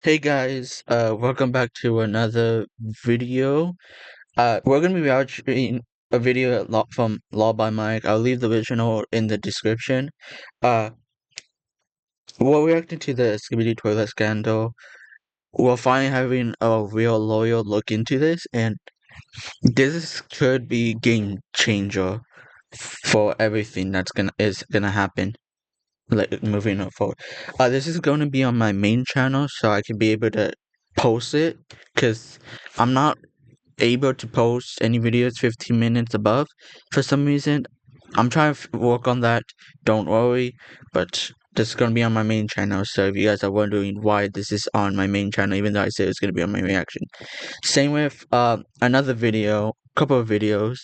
Hey guys, welcome back to another video. We're gonna be watching a video from Law by Mike. I'll leave the original in the description. Uh, we're reacting to the Skibidi toilet scandal. We're finally having a real lawyer look into this, and this could be game changer for everything is gonna happen. Like moving forward. This is going to be on my main channel, so I can be able to post it, because I'm not able to post any videos 15 minutes above for some reason. I'm trying to work on that, don't worry, but this is going to be on my main channel, so if you guys are wondering why this is on my main channel, even though I said it's going to be on my reaction. Same with another video, couple of videos,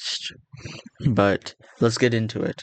but let's get into it.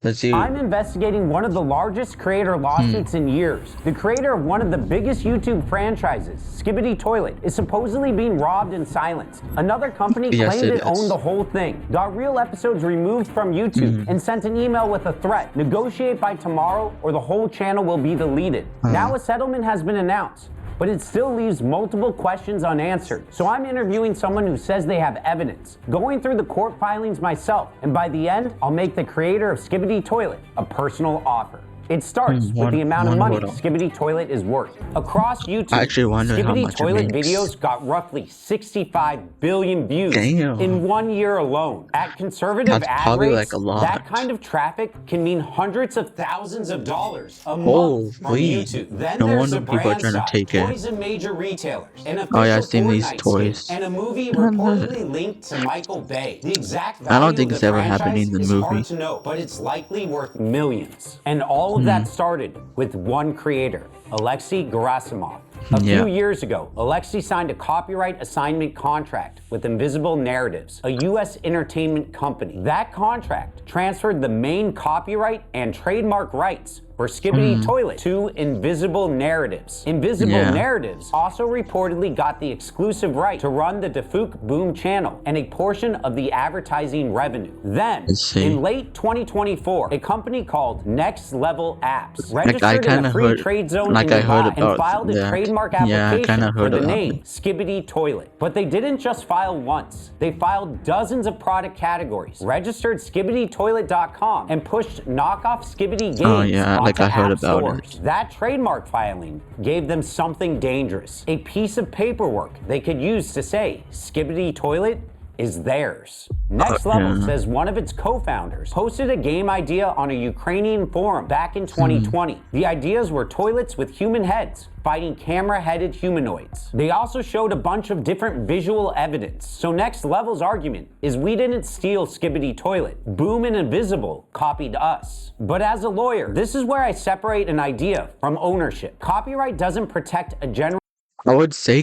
Let's see. I'm investigating one of the largest creator lawsuits in years. The creator of one of the biggest YouTube franchises, Skibidi Toilet, is supposedly being robbed and silenced. Another company claimed it owned the whole thing, got real episodes removed from YouTube, and sent an email with a threat: negotiate by tomorrow or the whole channel will be deleted. Now a settlement has been announced, but it still leaves multiple questions unanswered. So I'm interviewing someone who says they have evidence, going through the court filings myself, and by the end, I'll make the creator of Skibidi Toilet a personal offer. It starts with the amount of money Skibidi Toilet is worth. Across YouTube, Skibidi Toilet videos got roughly 65 billion views in 1 year alone. At conservative ad rates, that kind of traffic can mean hundreds of thousands of dollars a month from YouTube. Then there's the brand side, toys and major retailers, an official Fortnite skin, and a movie reportedly linked to Michael Bay. The exact value of the franchise is hard to know, but it's likely worth millions. And all of that started with one creator, Alexei Gerasimov. A few years ago, Alexei signed a copyright assignment contract with Invisible Narratives, a U.S. entertainment company. That contract transferred the main copyright and trademark rights for Skibidi Toilet to Invisible Narratives. Invisible Narratives also reportedly got the exclusive right to run the Defuk Boom channel and a portion of the advertising revenue. Then, in late 2024, a company called Next Level Apps registered in a free trade zone in Nevada and filed a trademark application for the name Skibidi Toilet. But they didn't just file once. They filed dozens of product categories, registered SkibidiToilet.com, and pushed knockoff Skibidi games I heard about it. That trademark filing gave them something dangerous, a piece of paperwork they could use to say Skibidi Toilet is theirs. Next Level says one of its co-founders posted a game idea on a Ukrainian forum back in 2020. The ideas were toilets with human heads fighting camera-headed humanoids. They also showed a bunch of different visual evidence. So Next Level's argument is we didn't steal Skibidi Toilet. Boom and Invisible copied us. But as a lawyer, this is where I separate an idea from ownership. Copyright doesn't protect a general... I would say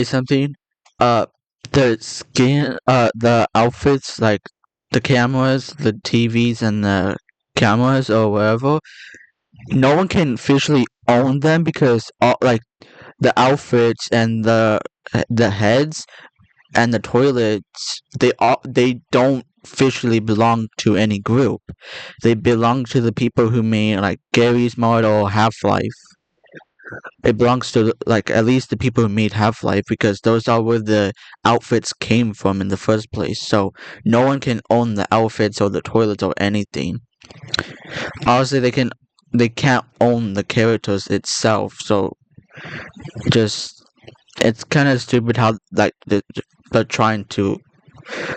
something. The skin, the outfits, like the cameras, the TVs, and the cameras or whatever, no one can officially own them because like the outfits and the heads and the toilets, they don't officially belong to any group. They belong to the people who made like Gary's Mod or Half-Life. It belongs to like at least the people who made Half-Life, because those are where the outfits came from in the first place. So no one can own the outfits or the toilets or anything. Honestly, they can't own the characters itself. So it's kind of stupid how like they're trying to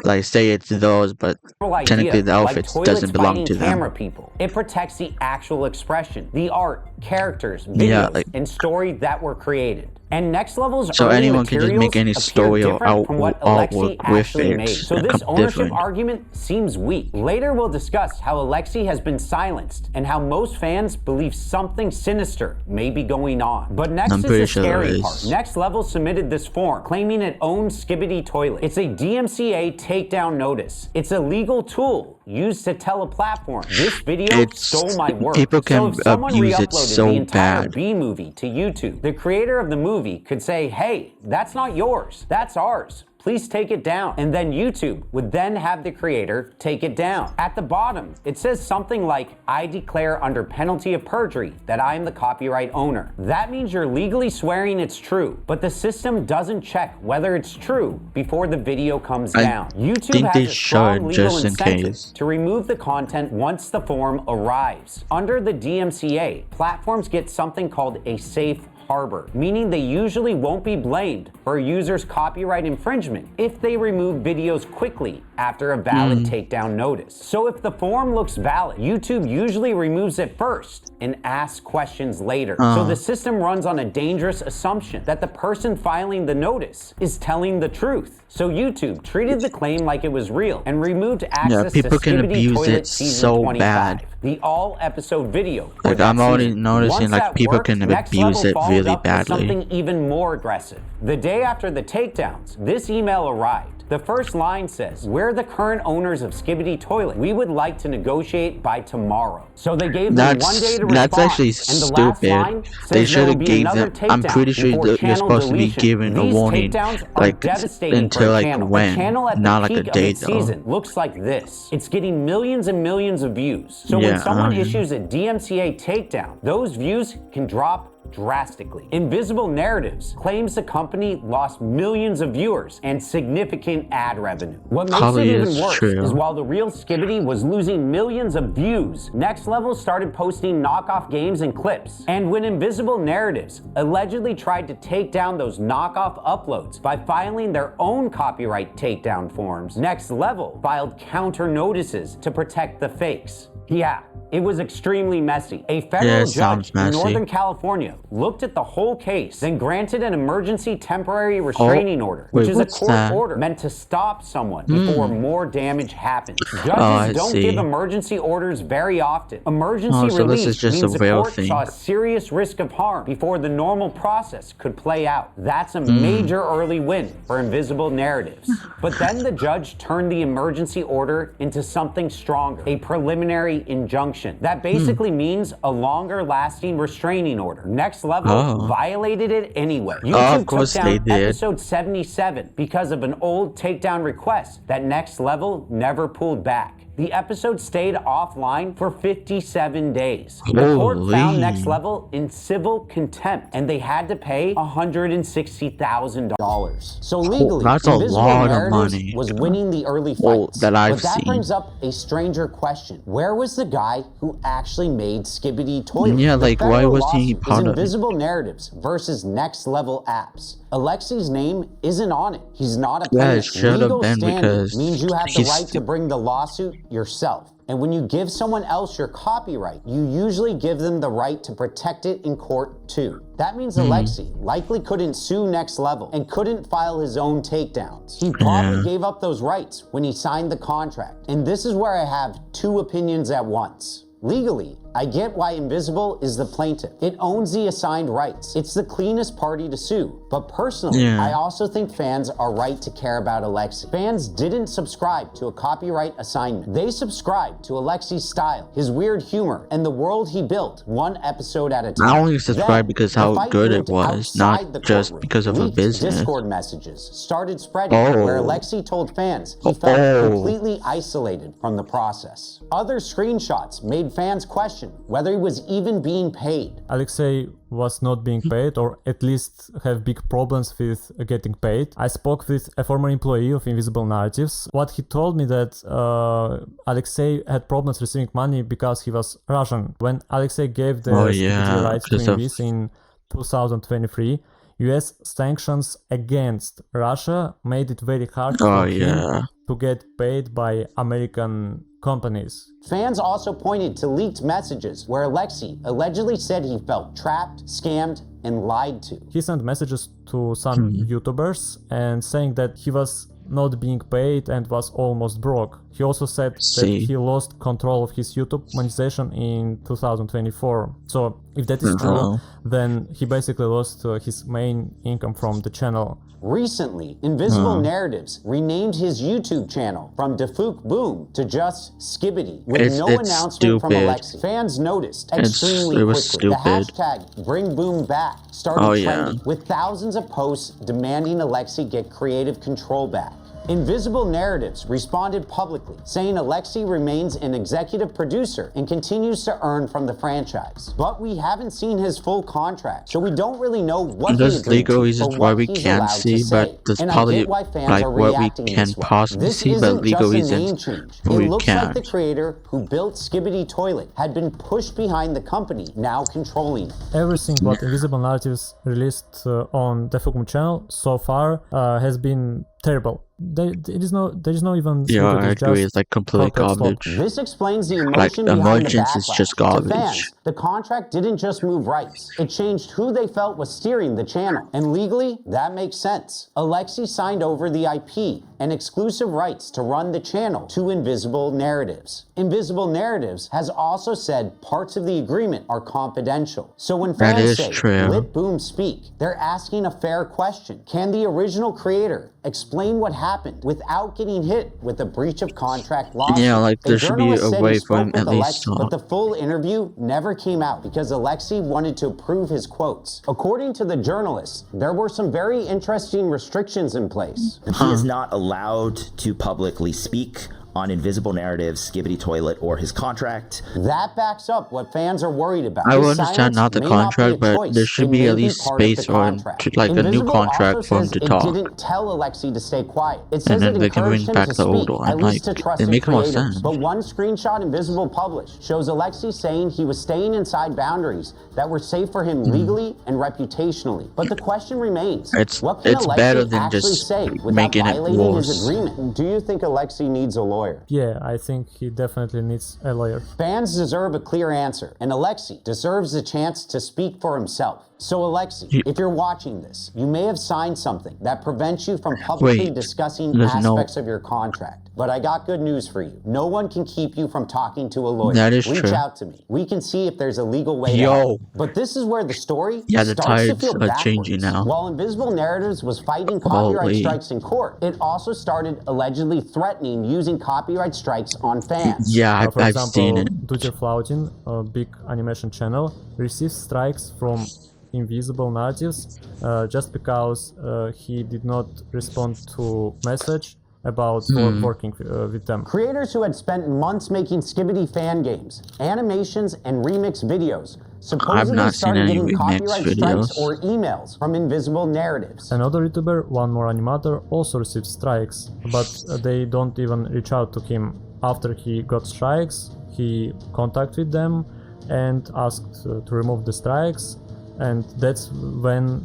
like say it's those, but technically the outfits doesn't belong to them. Camera people. It protects the actual expression, the art, characters, videos, and story that were created. And Next Level's so anyone can just make any story or artwork with it. So this ownership argument seems weak. Later we'll discuss how Alexei has been silenced and how most fans believe something sinister may be going on. But next is the scary part. Next Level submitted this form claiming it owns Skibidi Toilet. It's a DMCA takedown notice. It's a legal tool used to tell a platform, this video stole my work. People can abuse it so bad. B movie to YouTube. The creator of the movie could say, hey, that's not yours, that's ours. please take it down. And then YouTube would then have the creator take it down. At the bottom, it says something like, I declare under penalty of perjury that I am the copyright owner. That means you're legally swearing it's true, but the system doesn't check whether it's true before the video comes down. YouTube has a strong legal incentive to remove the content once the form arrives. Under the DMCA, platforms get something called a safe harbor, meaning they usually won't be blamed for a user's copyright infringement if they remove videos quickly after a valid takedown notice. So if the form looks valid, YouTube usually removes it first and asks questions later. So the system runs on a dangerous assumption that the person filing the notice is telling the truth. So YouTube treated the claim like it was real and removed access to Skibidi Toilet Season 25, the all-episode video. Like, I'm already noticing, like, people can abuse it really badly. Something even more aggressive. The day after the takedowns, this email arrived. The first line says, we're the current owners of Skibidi Toilet. We would like to negotiate by tomorrow. So they gave them 1 day to respond. That's actually stupid. They should have gave them, I'm pretty sure you're supposed to be given a warning, like, until, like, when, not like a day though. Season looks like this. It's getting millions and millions of views. So when someone issues a DMCA takedown, those views can drop drastically. Invisible Narratives claims the company lost millions of viewers and significant ad revenue. What makes it even worse is while the real Skibidi was losing millions of views, Next Level started posting knockoff games and clips. And when Invisible Narratives allegedly tried to take down those knockoff uploads by filing their own copyright takedown forms, Next Level filed counter notices to protect the fakes. Yeah, it was extremely messy. A federal judge in Northern California looked at the whole case, then granted an emergency temporary restraining order, which is a court order meant to stop someone before more damage happens. Judges don't give emergency orders very often. Emergency release means the court saw a serious risk of harm before the normal process could play out. That's a major early win for Invisible Narratives. But then the judge turned the emergency order into something stronger, a preliminary injunction. That basically means a longer lasting restraining order. Next Level violated it anyway. YouTube took down episode 77 because of an old takedown request that Next Level never pulled back. The episode stayed offline for 57 days. The court found Next Level in civil contempt, and they had to pay $160,000. So legally, that's a lot of money. Was winning the early fights. But that brings up a stranger question. Where was the guy who actually made Skibidi Toilet? Yeah, like, why was he part of Invisible Narratives versus Next Level Apps. Alexi's name isn't on it. He's not a plaintiff. It should have been, because means you have the right to bring the lawsuit yourself. And when you give someone else your copyright, you usually give them the right to protect it in court too. That means Alexi likely couldn't sue Next Level and couldn't file his own takedowns. He probably gave up those rights when he signed the contract. And this is where I have two opinions at once. Legally, I get why Invisible is the plaintiff. It owns the assigned rights. It's the cleanest party to sue. But personally, I also think fans are right to care about Alexi. Fans didn't subscribe to a copyright assignment. They subscribed to Alexi's style, his weird humor, and the world he built one episode at a time. I only subscribed because how good it was, not just because of a business. Discord messages started spreading where Alexi told fans he felt completely isolated from the process. Other screenshots made fans question whether he was even being paid. Alexei was not being paid, or at least have big problems with getting paid. I spoke with a former employee of Invisible Narratives. What he told me that Alexei had problems receiving money because he was Russian. When Alexei gave the Skibidi rights to Invis in 2023, US sanctions against Russia made it very hard for him to get paid by American companies. Fans also pointed to leaked messages where Alexi allegedly said he felt trapped, scammed, and lied to. He sent messages to some YouTubers and saying that he was not being paid and was almost broke. He also said that he lost control of his YouTube monetization in 2024. So if that is true, then he basically lost his main income from the channel. Recently, Invisible Narratives renamed his YouTube channel from Defuk Boom to just Skibidi, with no announcement from Alexei. Fans noticed extremely quickly. The hashtag #BringBoom_back started trending, with thousands of posts demanding Alexei get creative control back. Invisible Narratives responded publicly, saying Alexei remains an executive producer and continues to earn from the franchise. But we haven't seen his full contract, so we don't really know what he agreed to, or what he's allowed to say. And I get why fans are reacting this way. This isn't just a name change. It looks like the creator who built Skibidi Toilet had been pushed behind the company, now controlling it. Everything what Invisible Narratives released on the Fukum channel so far has been terrible. There is no even. Yeah, I agree. It's like complete garbage. This explains the emotion behind the backlash. Is just garbage. To fans, the contract didn't just move rights. It changed who they felt was steering the channel. And legally, that makes sense. Alexei signed over the IP and exclusive rights to run the channel to Invisible Narratives. Invisible Narratives has also said parts of the agreement are confidential. So when fans say, let Boom speak, they're asking a fair question. Can the original creator explain what happened without getting hit with a breach of contract lawsuit? Yeah, like there should be a way for him at least. But the full interview never came out because Alexei wanted to approve his quotes. According to the journalists, there were some very interesting restrictions in place. He is not allowed to publicly speak on Invisible Narratives, Skibidi Toilet, or his contract. That backs up what fans are worried about. I understand not the contract, but there should be at least space or like a new contract for him to talk. It didn't tell Alexei to stay quiet. It And says then it they can bring encouraged him back to the old speak, one. at least to trusted it makes more creators. sense. But one screenshot Invisible published shows Alexei saying he was staying inside boundaries that were safe for him legally and reputationally. But the question remains, what can Alexei actually say without violating his agreement? Do you think Alexei needs a lawyer? Yeah, I think he definitely needs a lawyer. Fans deserve a clear answer, and Alexei deserves the chance to speak for himself. So Alexei, if you're watching this, you may have signed something that prevents you from publicly discussing aspects of your contract. But I got good news for you. No one can keep you from talking to a lawyer. That is Reach true. out to me. We can see if there's a legal way to help. But this is where the story the starts to feel tides are backwards. changing now. While Invisible Narratives was fighting copyright strikes in court, it also started allegedly threatening using copyright strikes on fans. Yeah, for I've example, seen it. Dutcher Flautin, a big animation channel, received strikes from Invisible Narratives just because he did not respond to message about working with them. Creators who had spent months making Skibidi fan games, animations, and remix videos supposedly started getting copyright strikes or emails from Invisible Narratives. Another YouTuber, One More Animator, also received strikes, but they don't even reach out to him. After he got strikes, he contacted them and asked to remove the strikes, and that's when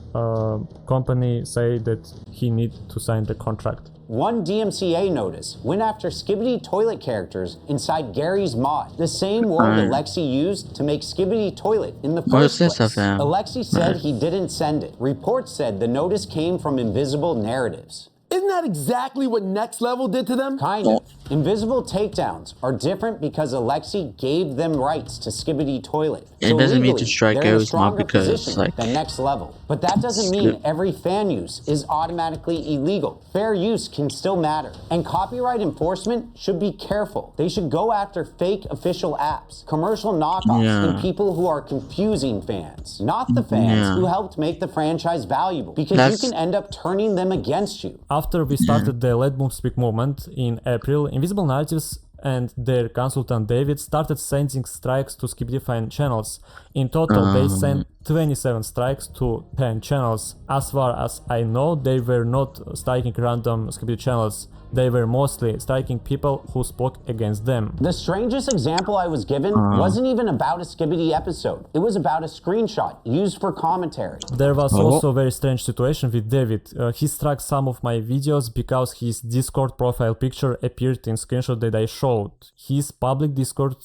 company say that he need to sign the contract. One DMCA notice went after Skibidi Toilet characters inside Gary's mod, the same word Alexei used to make Skibidi Toilet in the first place. Alexei said he didn't send it. Reports said the notice came from Invisible Narratives. Isn't that exactly what Next Level did to them? Kind of. Invisible takedowns are different because Alexei gave them rights to Skibidi Toilet. It doesn't mean to strike Gary's mod because like the Next Level. But that doesn't mean every fan use is automatically illegal. Fair use can still matter. And copyright enforcement should be careful. They should go after fake official apps, commercial knockoffs, and people who are confusing fans. Not the fans who helped make the franchise valuable. Because you can end up turning them against you. After we started the Let Boom Speak movement in April, Invisible Narratives and their consultant David started sending strikes to Skibidi fan channels. In total, they sent 27 strikes to 10 channels. As far as I know, they were not striking random Skibidi channels. They were mostly striking people who spoke against them. The strangest example I was given wasn't even about a Skibidi episode. It was about a screenshot used for commentary. There was also a very strange situation with David. He struck some of my videos because his Discord profile picture appeared in screenshot that I showed. His public Discord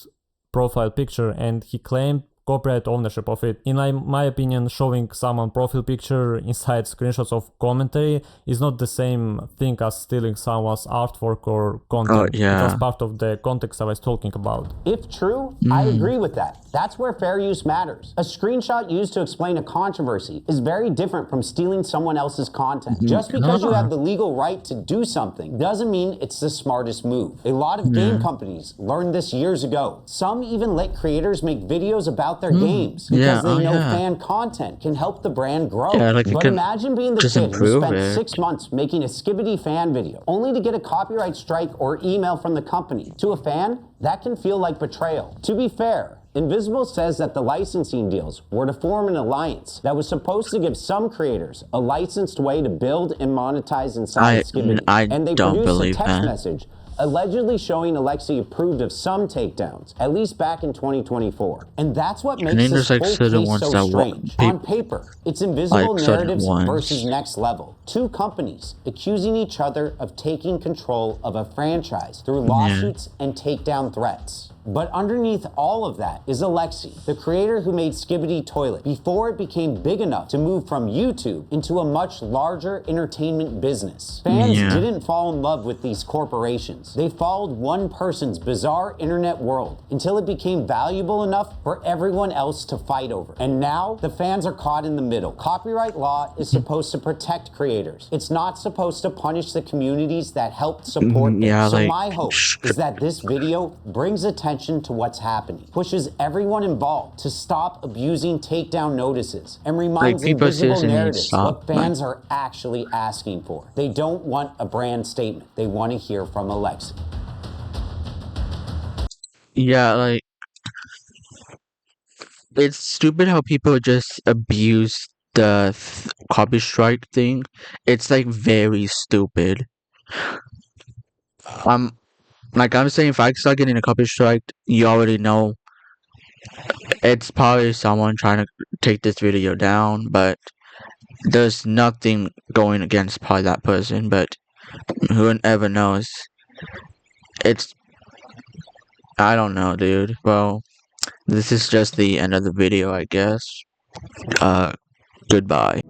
profile picture, and he claimed copyright ownership of it. In my opinion, showing someone profile picture inside screenshots of commentary is not the same thing as stealing someone's artwork or content. It was part of the context I was talking about. If true, I agree with that. That's where fair use matters. A screenshot used to explain a controversy is very different from stealing someone else's content. Just because you have the legal right to do something doesn't mean it's the smartest move. A lot of game companies learned this years ago. Some even let creators make videos about their games because they know fan content can help the brand grow. But imagine being the kid who spent 6 months making a Skibidi fan video only to get a copyright strike or email from the company. To a fan, that can feel like betrayal. To be fair, Invisible says that the licensing deals were to form an alliance that was supposed to give some creators a licensed way to build and monetize inside Skibidi. And they produced a text message allegedly showing Alexei approved of some takedowns, at least back in 2024. And that's what makes this whole case so strange. On paper, it's Invisible Narratives versus Next Level. Two companies accusing each other of taking control of a franchise through lawsuits and takedown threats. But underneath all of that is Alexei, the creator who made Skibidi Toilet before it became big enough to move from YouTube into a much larger entertainment business. Fans didn't fall in love with these corporations. They followed one person's bizarre internet world until it became valuable enough for everyone else to fight over. And now the fans are caught in the middle. Copyright law is supposed to protect creators. It's not supposed to punish the communities that helped support them. So my hope is that this video brings attention to what's happening, pushes everyone involved to stop abusing takedown notices, and reminds Invisible Narratives what fans are actually asking for. They don't want a brand statement. They want to hear from Alexei. Yeah, it's stupid how people just abuse the copy strike thing. It's very stupid. I'm saying, if I start getting a copy strike, you already know it's probably someone trying to take this video down, but there's nothing going against probably that person, but who ever knows. I don't know, dude. Well, this is just the end of the video, I guess. Goodbye.